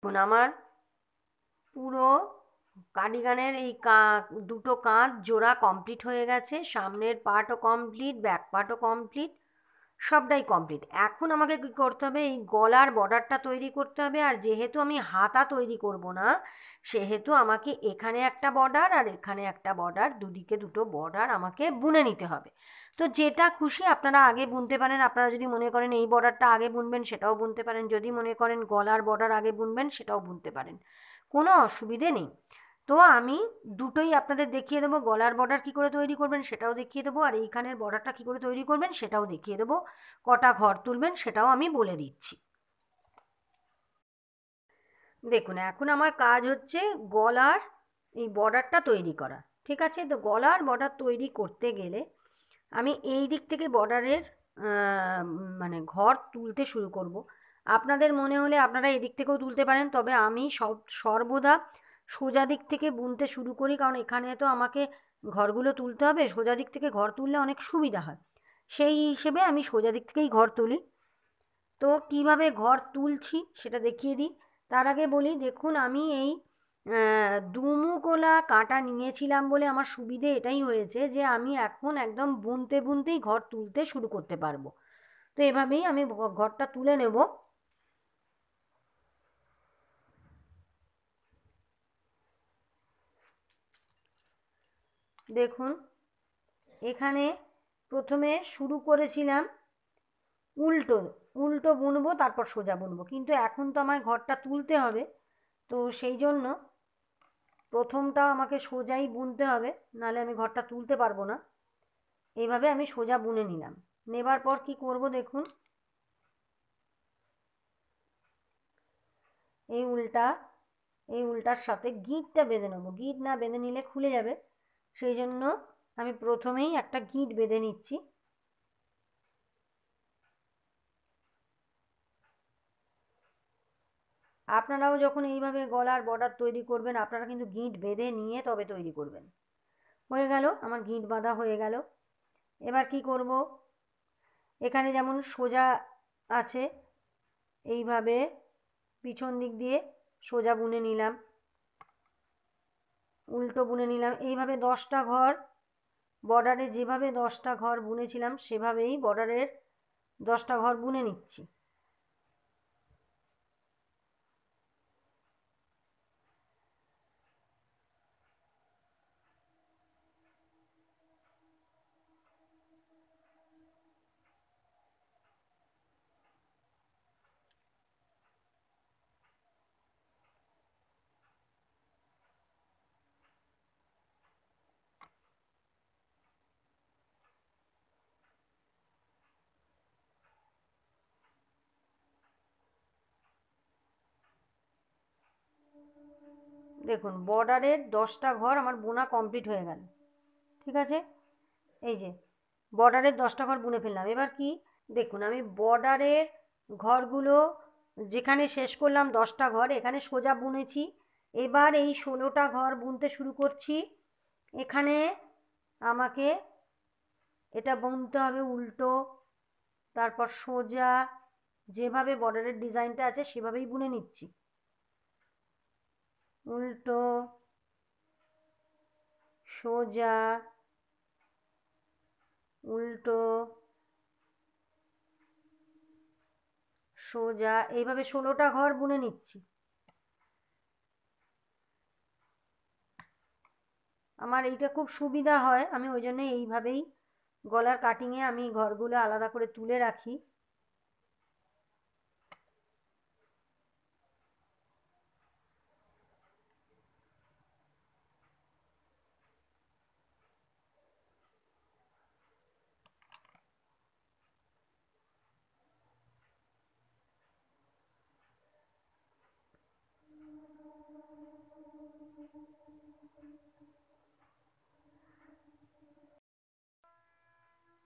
এখন আমার পুরো কার্ডিগানের এই দুটো কাঁধ জোড়া কমপ্লিট হয়ে গেছে, সামনের পার্টও কমপ্লিট, ব্যাক পার্টও কমপ্লিট, সবটাই কমপ্লিট। এখন আমাকে কী করতে হবে, এই গলার বর্ডারটা তৈরি করতে হবে। আর যেহেতু আমি হাতা তৈরি করব না, সেহেতু আমাকে এখানে একটা বর্ডার আর এখানে একটা বর্ডার, দুদিকে দুটো বর্ডার আমাকে বুনে নিতে হবে। তো যেটা খুশি আপনারা আগে বুনতে পারেন। আপনারা যদি মনে করেন এই বর্ডারটা আগে বুনবেন সেটাও বুনতে পারেন, যদি মনে করেন গলার বর্ডার আগে বুনবেন সেটাও বুনতে পারেন, কোনো অসুবিধে নেই। তো আমি দুটোই আপনাদের দেখিয়ে দেবো, গলার বর্ডার কী করে তৈরি করবেন সেটাও দেখিয়ে দেবো, আর এইখানের বর্ডারটা কী করে তৈরি করবেন সেটাও দেখিয়ে দেবো। কটা ঘর তুলবেন সেটাও আমি বলে দিচ্ছি। দেখুন, এখন আমার কাজ হচ্ছে গলার এই বর্ডারটা তৈরি করা। ঠিক আছে, তো গলার বর্ডার তৈরি করতে গেলে আমি এই দিক থেকে বর্ডারের মানে ঘর তুলতে শুরু করব। আপনাদের মনে হলে আপনারা এদিক থেকেও তুলতে পারেন, তবে আমি সর্বদা সোজা দিক থেকে বুনতে শুরু করি, কারণ এখানে তো আমাকে ঘরগুলো তুলতে হবে। সোজা দিক থেকে ঘর তুললে অনেক সুবিধা হয়, সেই হিসেবে আমি সোজা দিক থেকেই ঘর তুলি। তো কিভাবে ঘর তুলছি সেটা দেখিয়ে দিই। তার আগে বলি, দেখুন আমি এই দুমুগোলা কাঁটা নিয়েছিলাম বলে আমার সুবিধে এটাই হয়েছে যে আমি এখন একদম বুনতে বুনতেই ঘর তুলতে শুরু করতে পারবো। তো এভাবেই আমি ঘরটা তুলে নেব। দেখুন, এখানে প্রথমে শুরু করেছিলাম উল্টো, উল্টো বুনবো তারপর সোজা বুনবো, কিন্তু এখন তো আমার ঘরটা তুলতে হবে, তো সেই জন্য প্রথমটা আমাকে সোজাই বুনতে হবে, নাহলে আমি ঘরটা তুলতে পারবো না। এইভাবে আমি সোজা বুনে নিলাম। নেবার পর কি করব দেখুন, এই উল্টা এই উল্টার সাথে গিঁটটা বেঁধে নেবো। গিঁট না বেঁধে নিলে খুলে যাবে, সেই জন্য আমি প্রথমেই একটা গিঁট বেঁধে নিচ্ছি। আপনারাও যখন এইভাবে গলার বর্ডার তৈরি করবেন, আপনারা কিন্তু গিঁট বেঁধে নিয়ে তবে তৈরি করবেন। হয়ে গেল, আমার গিঁট বাঁধা হয়ে গেল। এবার কি করব, এখানে যেমন সোজা আছে, এইভাবে পিছন দিক দিয়ে সোজা বুনে নিলাম, উল্টো বুনে নিলাম। এইভাবে 10টা ঘর বর্ডারে, যেভাবে 10টা ঘর বুনেছিলাম সেভাবেই বর্ডারের 10টা ঘর বুনে নিচ্ছি। দেখুন, বর্ডারের 10টা ঘর আমার বোনা কমপ্লিট হয়ে গেল। ঠিক আছে, এই যে বর্ডারের 10টা ঘর বুনে ফেললাম। এবার কি, দেখুন আমি বর্ডারের ঘরগুলো যেখানে শেষ করলাম 10টা ঘর, এখানে সোজা বুনেছি। এবার এই 16টা ঘর বুনতে শুরু করছি। এখানে আমাকে এটা বুনতে হবে উল্টো, তারপর সোজা, যেভাবে বর্ডারের ডিজাইনটা আছে সেভাবেই বুনে নিচ্ছি। উল্টো, সোজা, উল্টো, সোজা, এইভাবে 16টা ঘর বুনে নিচ্ছি। আমার এইটা খুব সুবিধা হয়, আমি ওই জন্য এইভাবেই গলার কাটিংয়ে আমি ঘরগুলো আলাদা করে তুলে রাখি।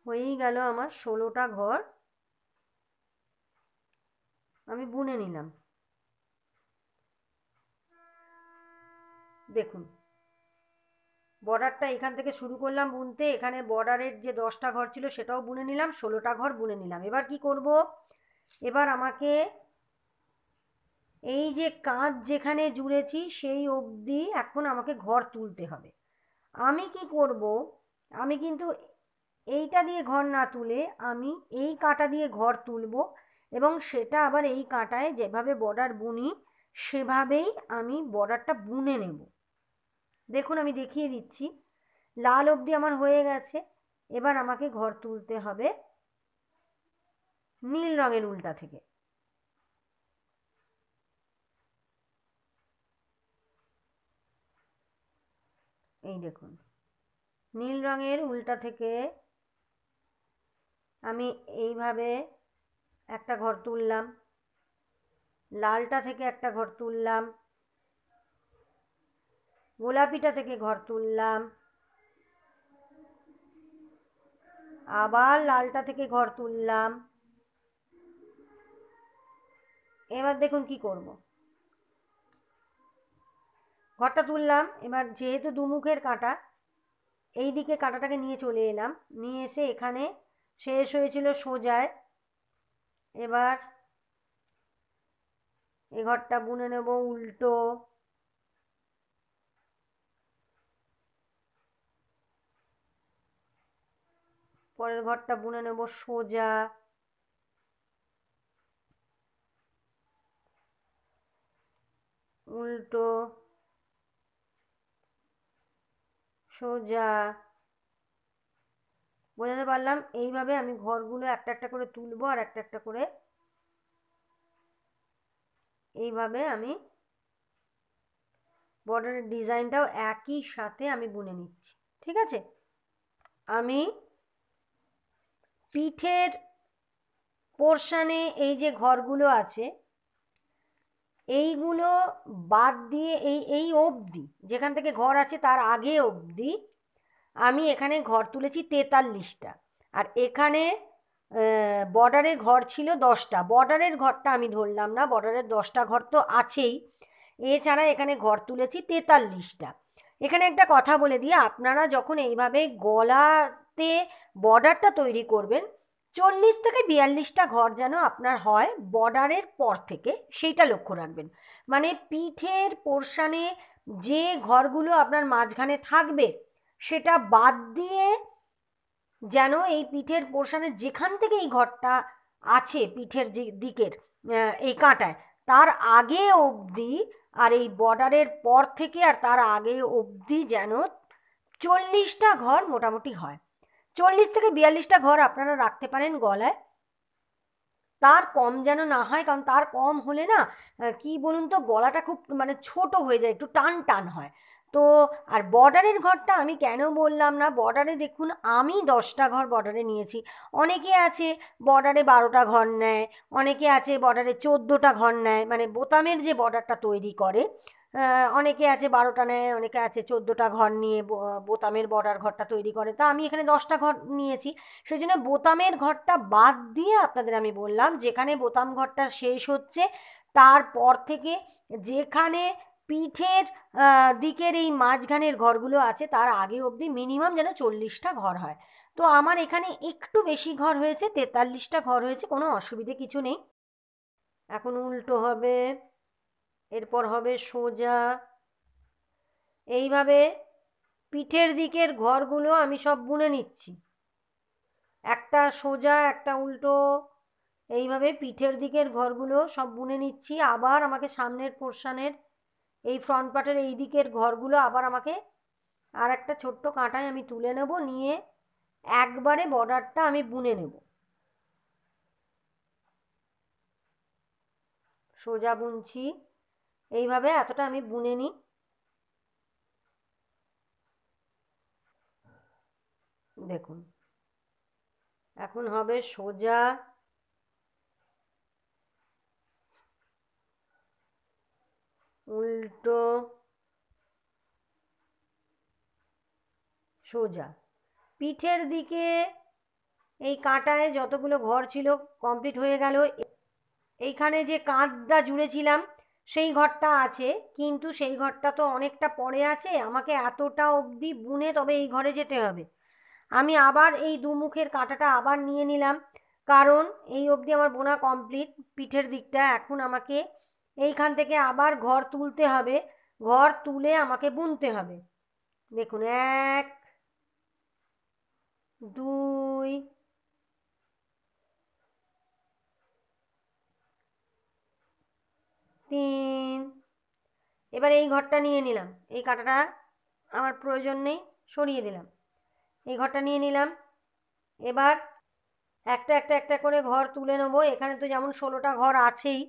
হয়েই গেল আমার 16টা ঘর আমি বুনে নিলাম। দেখুন, বর্ডারটা এখান থেকে শুরু করলাম বুনতে, এখানে বর্ডারের যে 10টা ঘর ছিল সেটাও বুনে নিলাম, 16টা ঘর বুনে নিলাম। এবার কি করব, এবার আমাকে এই যে কাঁচ যেখানে জুড়েছি সেই অবধি এখন আমাকে ঘর তুলতে হবে। আমি কি করব, আমি কিন্তু এইটা দিয়ে ঘর না তুলে আমি এই কাঁটা দিয়ে ঘর তুলব, এবং সেটা আবার এই কাঁটায় যেভাবে বর্ডার বুনি সেভাবেই আমি বর্ডারটা বুনে নেব। দেখুন আমি দেখিয়ে দিচ্ছি, লাল অবধি আমার হয়ে গেছে। এবার আমাকে ঘর তুলতে হবে নীল রঙের উল্টা থেকে। এই দেখুন, নীল রঙের উল্টা থেকে আমি এইভাবে একটা ঘর তুললাম, লালটা থেকে একটা ঘর তুললাম, গোলাপিটা থেকে ঘর তুললাম, আবার লালটা থেকে ঘর তুললাম। এবার দেখুন কি করব, ঘরটা তুললাম। এবার যেহেতু দুমুখের কাঁটা, এই দিকে কাঁটাটাকে নিয়ে চলে এলাম, নিয়ে এসে এখানে শেষ হয়েছিল সোজায়। এবার এই ঘরটা বুনে নেব উল্টো, পরের ঘরটা বুনে নেব সোজা, উল্টো, সোজা। বোঝাতে পারলাম? এইভাবে আমি ঘরগুলো একটা একটা করে তুলবো আর একটা একটা করে এইভাবে আমি বর্ডারের ডিজাইনটাও একই সাথে আমি বুনে নিচ্ছি। ঠিক আছে, আমি পিঠের পোর্শানে এই যে ঘরগুলো আছে এইগুলো বাদ দিয়ে এই এই অবধি যেখান থেকে ঘর আছে তার আগে অবধি আমি এখানে ঘর তুলেছি 43টা। আর এখানে বর্ডারে ঘর ছিল 10টা। বর্ডারের ঘরটা আমি ধরলাম না, বর্ডারের 10টা ঘর তো আছেই, এছাড়া এখানে ঘর তুলেছি 43টা। এখানে একটা কথা বলে দিই, আপনারা যখন এইভাবে গলাতে বর্ডারটা তৈরি করবেন 40 থেকে 42টা ঘর যেন আপনার হয় বর্ডারের পর থেকে, সেইটা লক্ষ্য রাখবেন। মানে পিঠের পোর্শানে যে ঘরগুলো আপনার মাঝখানে থাকবে সেটা বাদ দিয়ে যেন এই পিঠের পোর্শানের যেখান থেকে এই ঘরটা আছে পিঠের যে দিকের এই কাঁটায় তার আগে অবধি আর এই বর্ডারের পর থেকে আর তার আগে অবধি যেন 40টা ঘর মোটামুটি হয়। 40 থেকে 42টা ঘর আপনারা রাখতে পারেন গলায়, তার কম যেন না হয়, কারণ তার কম হলে না কি বলুন তো গলাটা খুব মানে ছোট হয়ে যায়, একটু টান টান হয়। তো আর বর্ডারের ঘরটা আমি কেন বললাম না, বর্ডারে দেখুন আমি 10টা ঘর বর্ডারে নিয়েছি, অনেকে আছে বর্ডারে 12টা ঘর নেয়, অনেকে আছে বর্ডারে 14টা ঘর নেয়, মানে বোতামের যে বর্ডারটা তৈরি করে অনেকে আছে 12টা নেয়, অনেকে আছে 14টা ঘর নিয়ে বোতামের বর্ডার ঘরটা তৈরি করে। তা আমি এখানে 10টা ঘর নিয়েছি, সেই জন্য বোতামের ঘরটা বাদ দিয়ে আপনাদের আমি বললাম যেখানে বোতাম ঘরটা শেষ হচ্ছে তারপর থেকে যেখানে পিঠের দিকের এই মাঝখানের ঘরগুলো আছে তার আগে অবধি মিনিমাম যেন 40টা ঘর হয়। তো আমার এখানে একটু বেশি ঘর হয়েছে, 43টা ঘর হয়েছে, কোনো অসুবিধে কিছু নেই। এখন উল্টো হবে, এরপর হবে সোজা। এইভাবে পিঠের দিকের ঘরগুলো আমি সব বুনে নিচ্ছি, একটা সোজা একটা উল্টো, এইভাবে পিঠের দিকের ঘরগুলো সব বুনে নিচ্ছি। আবার আমাকে সামনের পোর্শনের এই ফ্রন্ট পার্টের এই দিকের ঘরগুলো আবার আমাকে আর একটা ছোট্ট কাঁটায় আমি তুলে নেব, নিয়ে একবারে বর্ডারটা আমি বুনে নেব, সোজা বুনছি। এইভাবে এতটা আমি বুনে নিই। দেখুন এখন হবে সোজা, উল্টো, সোজা। পিঠের দিকে এই কাঁটায় যতগুলো ঘর ছিল কমপ্লিট হয়ে গেল। এইখানে যে কাঁধটা জুড়েছিলাম সেই ঘরটা আছে, কিন্তু সেই ঘরটা তো অনেকটা পরে আছে, আমাকে এতটা অবধি বুনে তবে এই ঘরে যেতে হবে। আমি আবার এই দুমুখের কাঁটাটা আবার নিয়ে নিলাম, কারণ এই অবধি আমার বোনা কমপ্লিট পিঠের দিকটা। এখন আমাকে এইখান থেকে আবার ঘর তুলতে হবে, ঘর তুলে আমাকে বুনতে হবে। দেখুন 1 2 3। এবার এই ঘরটা নিয়ে নিলাম, এই কাঁটাটা আমার প্রয়োজন নেই, সরিয়ে দিলাম। এই ঘরটা নিয়ে নিলাম। এবার একটা একটা একটা করে ঘর তুলে নেবো। এখানে তো যেমন 16টা ঘর আছেই,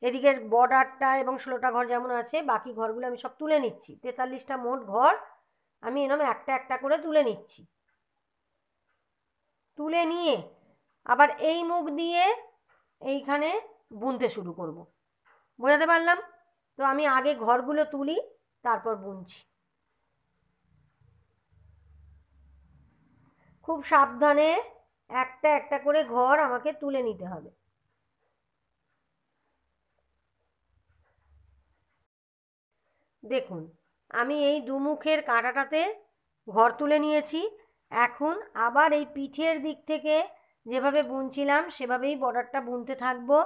এদিকের বর্ডারটা এবং 16টা ঘর যেমন আছে, বাকি ঘরগুলো আমি সব তুলে নিচ্ছি। 43টা মোট ঘর আমি এরকম একটা একটা করে তুলে নিচ্ছি। তুলে নিয়ে আবার এই মুখ দিয়ে এইখানে বুনতে শুরু করব। বোঝাতে পারলাম? তো আমি আগে ঘরগুলো তুলি, তারপর বুনছি। খুব সাবধানে একটা একটা করে ঘর আমাকে তুলে নিতে হবে। দেখুন আমি এই দুমুখের কাঁটাটাতে ঘর তুলে নিয়েছি। এখন আবার এই পিঠের দিক থেকে যেভাবে বুনছিলাম সেভাবেই বর্ডারটা বুনতে থাকবো।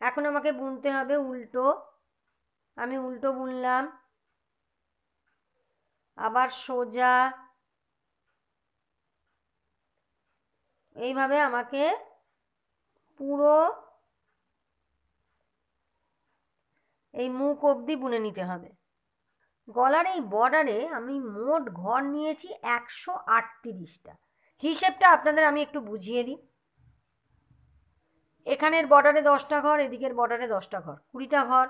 এখন আমাকে বুনতে হবে উল্টো। আমি উল্টো বুনলাম, আবার সোজা, এইভাবে আমাকে পুরো এই মুখ অবধি বুনে নিতে হবে। গলার এই বর্ডারে আমি মোট ঘর নিয়েছি 138টা। হিসেবটা আপনাদের আমি একটু বুঝিয়ে দিই। এখানের বর্ডারে 10টা ঘর, এদিকের বর্ডারে 10টা ঘর, 20টা ঘর।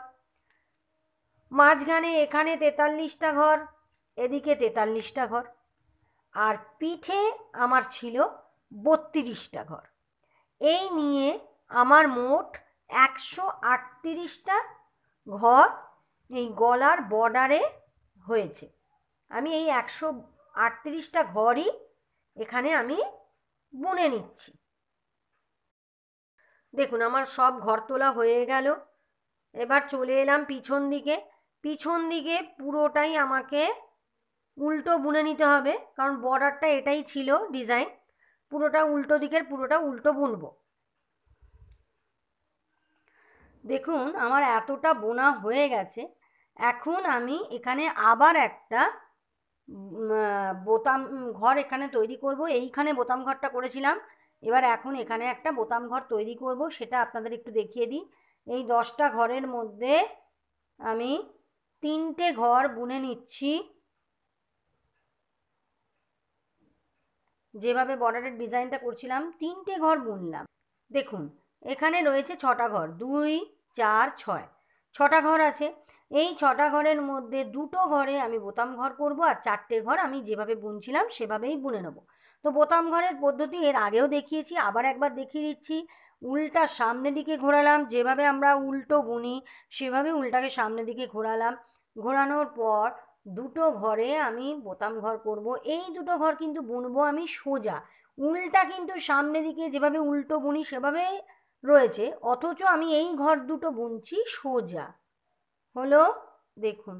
মাঝখানে এখানে 43টা ঘর, এদিকে 43টা ঘর। আর পিঠে আমার ছিল 32টা ঘর। এই নিয়ে আমার মোট 138টা ঘর এই গলার বর্ডারে হয়েছে। আমি এই 138টা ঘরই এখানে আমি বুনে নিচ্ছি। দেখুন আমার সব ঘর তোলা হয়ে গেল। এবার চলে এলাম পিছন দিকে। পিছন দিকে পুরোটাই আমাকে উল্টো বুনে নিতে হবে, কারণ বর্ডারটা এটাই ছিল ডিজাইন। পুরোটা উল্টো দিকের, পুরোটা উল্টো বুনবো। দেখুন আমার এতটা বোনা হয়ে গেছে। এখন আমি এখানে আবার একটা বোতাম ঘর এখানে তৈরি করব। এইখানে বোতাম ঘরটা করেছিলাম, এবার এখন এখানে একটা বোতাম ঘর তৈরি করব, সেটা আপনাদের একটু দেখিয়ে দিই। এই 10টা ঘরের মধ্যে আমি 3টে ঘর বুনে নিচ্ছি। যেভাবে বর্ডারের ডিজাইনটা করছিলাম 3টে ঘর বুনলাম। দেখুন এখানে রয়েছে 6টা ঘর, 2 4 6, 6টা ঘর আছে। এই 6টা ঘরের মধ্যে 2টো ঘরে আমি বোতাম ঘর করব, আর 4টে ঘর আমি যেভাবে বুনছিলাম সেভাবেই বুনে নেব। তো বোতাম ঘরের পদ্ধতি এর আগেও দেখিয়েছি, আবার একবার দেখিয়ে দিচ্ছি। উল্টা সামনের দিকে ঘোরালাম, যেভাবে আমরা উল্টো বুনি সেভাবে উল্টাকে সামনের দিকে ঘোরালাম। ঘোরানোর পর 2টো ঘরে আমি বোতাম ঘর করব। এই 2টো ঘর কিন্তু বুনবো আমি সোজা, উল্টা কিন্তু সামনে দিকে যেভাবে উল্টো বুনি সেভাবে রয়েছে, অথচ আমি এই ঘর দুটো বুনছি সোজা। হলো, দেখুন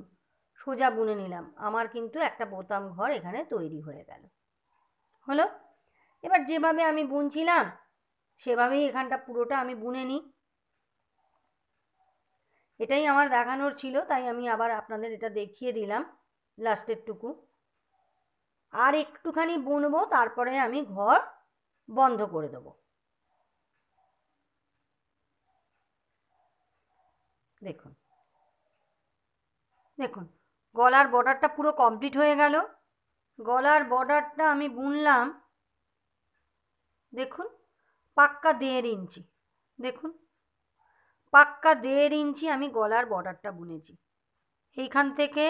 সোজা বুনে নিলাম, আমার কিন্তু একটা বোতাম ঘর এখানে তৈরি হয়ে গেল। হলো, এবার যেভাবে আমি বুনছিলাম সেভাবেই এখানটা পুরোটা আমি বুনে নিই। এটাই আমার দেখানোর ছিল, তাই আমি আবার আপনাদের এটা দেখিয়ে দিলাম লাস্টের টুকু। আর একটুখানি বুনবো, তারপরে আমি ঘর বন্ধ করে দেবো। দেখুন দেখুন গলার বর্ডারটা পুরো কমপ্লিট হয়ে গেল। গলার বর্ডারটা আমি বুনলাম, দেখুন পাক্কা 1.5 ইঞ্চি। দেখুন পাক্কা 1.5 ইঞ্চি আমি গলার বর্ডারটা বুনেছি। এইখান থেকে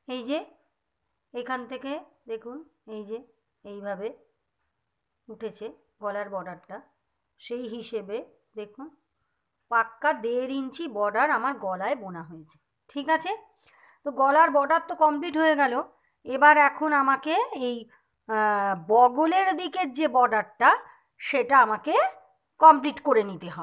এই যে, এখান থেকে দেখুন এই যে এইভাবে উঠেছে গলার বর্ডারটা, সেই হিসেবে দেখুন পাক্কা 1.5 ইঞ্চি বর্ডার আমার গলায় বোনা হয়েছে। ঠিক আছে, তো গলার বর্ডার তো কমপ্লিট হয়ে গেল। এবার এখন আমাকে এই বগলের দিকের যে বর্ডারটা সেটা আমাকে কমপ্লিট করে নিতে হবে।